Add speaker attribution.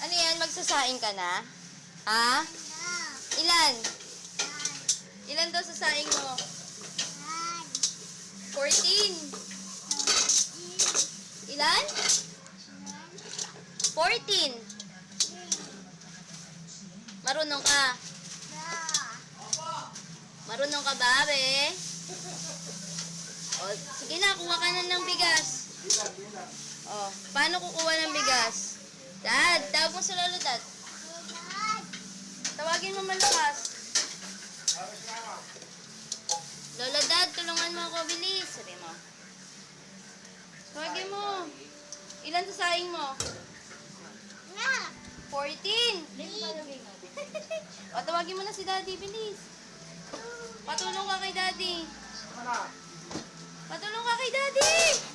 Speaker 1: Ano yan? Magsasaing ka na? Ha? Ilan? Ilan daw sasaing mo? 14. Ilan? 14. Marunong ka? Marunong ka ba, be? O, sige na, kuha ka na ng bigas. O, paano kukuha ng bigas? Dad, tawag mo sa lolo, Dad. Tawagin mo malakas. Lolo, Dad, tulungan mo ako, bilis. Sabi mo. Tawagin mo. Ilan sasaing mo? 14. O, tawagin mo na si Daddy, bilis. Patulong ka kay Daddy. Patulong ka kay Daddy!